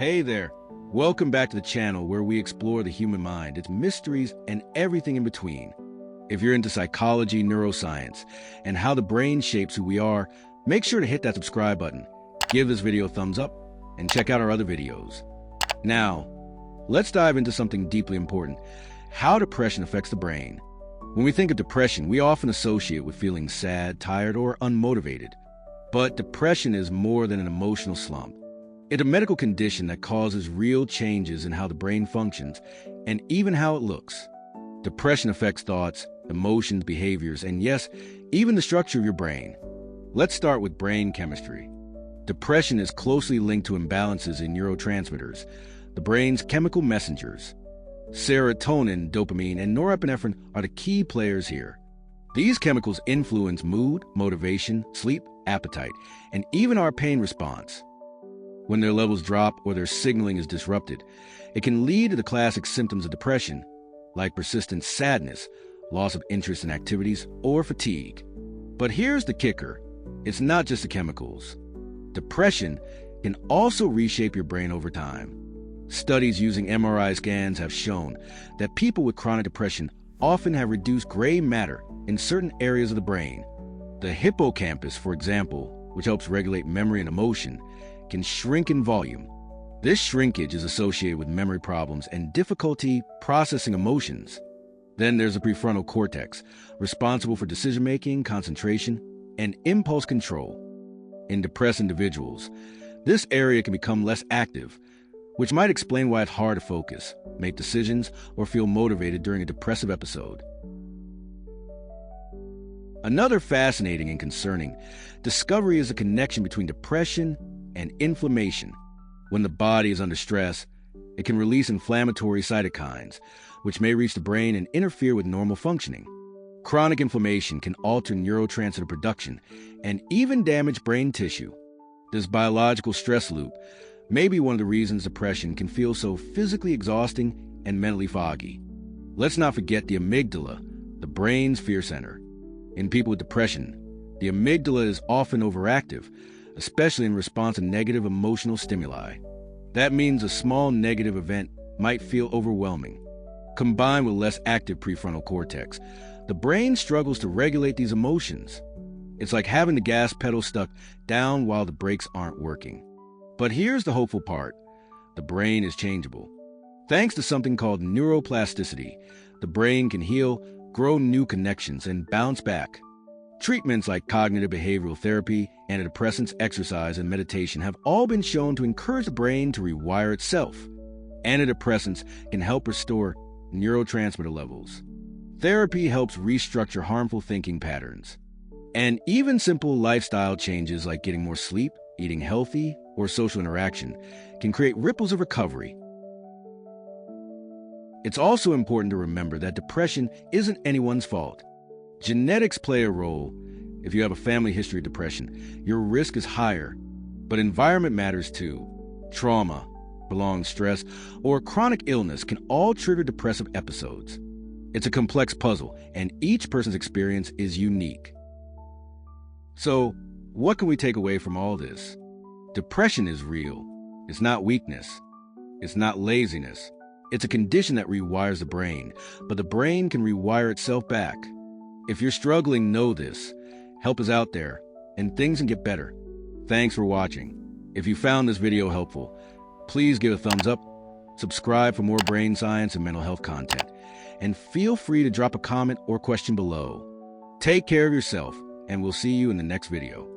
Hey there! Welcome back to the channel where we explore the human mind, its mysteries, and everything in between. If you're into psychology, neuroscience, and how the brain shapes who we are, make sure to hit that subscribe button, give this video a thumbs up, and check out our other videos. Now, let's dive into something deeply important: how depression affects the brain. When we think of depression, we often associate with feeling sad, tired, or unmotivated. But depression is more than an emotional slump. It's a medical condition that causes real changes in how the brain functions and even how it looks. Depression affects thoughts, emotions, behaviors, and yes, even the structure of your brain. Let's start with brain chemistry. Depression is closely linked to imbalances in neurotransmitters, the brain's chemical messengers. Serotonin, dopamine, and norepinephrine are the key players here. These chemicals influence mood, motivation, sleep, appetite, and even our pain response. When their levels drop or their signaling is disrupted, it can lead to the classic symptoms of depression, like persistent sadness, loss of interest in activities, or fatigue. But here's the kicker: it's not just the chemicals. Depression can also reshape your brain over time. Studies using MRI scans have shown that people with chronic depression often have reduced gray matter in certain areas of the brain. The hippocampus, for example, which helps regulate memory and emotion, can shrink in volume. This shrinkage is associated with memory problems and difficulty processing emotions. Then there's the prefrontal cortex, responsible for decision-making, concentration, and impulse control. In depressed individuals, this area can become less active, which might explain why it's hard to focus, make decisions, or feel motivated during a depressive episode. Another fascinating and concerning discovery is the connection between depression and inflammation. When the body is under stress, it can release inflammatory cytokines, which may reach the brain and interfere with normal functioning. Chronic inflammation can alter neurotransmitter production and even damage brain tissue. This biological stress loop may be one of the reasons depression can feel so physically exhausting and mentally foggy. Let's not forget the amygdala, the brain's fear center. In people with depression, the amygdala is often overactive, especially in response to negative emotional stimuli. That means a small negative event might feel overwhelming. Combined with less active prefrontal cortex, the brain struggles to regulate these emotions. It's like having the gas pedal stuck down while the brakes aren't working. But here's the hopeful part: the brain is changeable. Thanks to something called neuroplasticity, the brain can heal, grow new connections, and bounce back. Treatments like cognitive behavioral therapy, antidepressants, exercise, and meditation have all been shown to encourage the brain to rewire itself. Antidepressants can help restore neurotransmitter levels. Therapy helps restructure harmful thinking patterns. And even simple lifestyle changes like getting more sleep, eating healthy, or social interaction can create ripples of recovery. It's also important to remember that depression isn't anyone's fault. Genetics play a role. If you have a family history of depression, your risk is higher. But environment matters too. Trauma, prolonged stress, or chronic illness can all trigger depressive episodes. It's a complex puzzle, and each person's experience is unique. So, what can we take away from all this? Depression is real. It's not weakness. It's not laziness. It's a condition that rewires the brain, but the brain can rewire itself back. If you're struggling, know this. Help is out there, and things can get better. Thanks for watching. If you found this video helpful, please give a thumbs up, subscribe for more brain science and mental health content, and feel free to drop a comment or question below. Take care of yourself, and we'll see you in the next video.